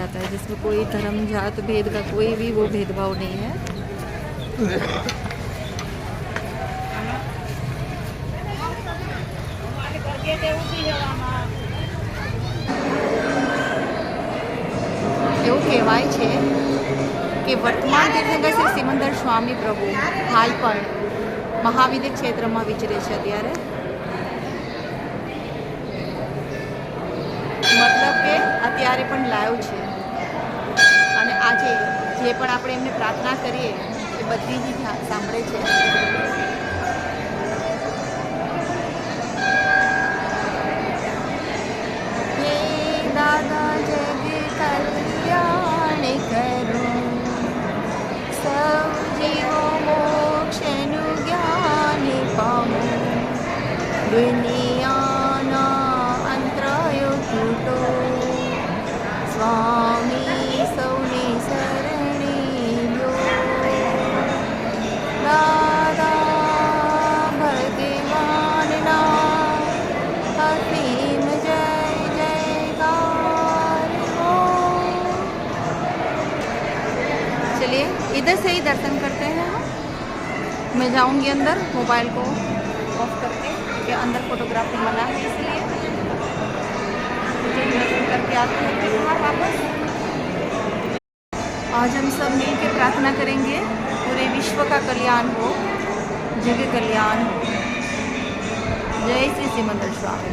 जाता है, जिसमें कोई धर्म जात भेद का कोई भी वो भेदभाव नहीं है। એવું કહેવાય છે કે વર્તમાન તીર્થંકર શ્રી સિમંદર સ્વામી પ્રભુ હાલ પણ મહાવિદ્ય ક્ષેત્રમાં વિચરે છે અત્યારે, મતલબ કે અત્યારે પણ લાઈવ છે અને આજે જે પણ આપણે એમને પ્રાર્થના કરીએ એ બધી જ સાંભળે છે। હે દાદા જગ કલ્યાણ કરો, સૌ જીવો મોક્ષનું જ્ઞાન પામો, દુનિયાના અંતરાયો તૂટો, સ્વામી સૌની શરણે લો। દાદા ભગવાનના અસીમ જય जयकार हो। चलिए इधर से ही दर्शन करते हैं हम। मैं जाऊंगी अंदर, मोबाइल को ऑफ करके, कि अंदर फोटोग्राफी मना है, इसलिए मुझे दर्शन करके आते हैं फिर वहाँ वापस। आज हम सब मिल के प्रार्थना करेंगे पूरे विश्व का कल्याण हो, जग कल्याण हो। जय श्री सिमंदर स्वामी।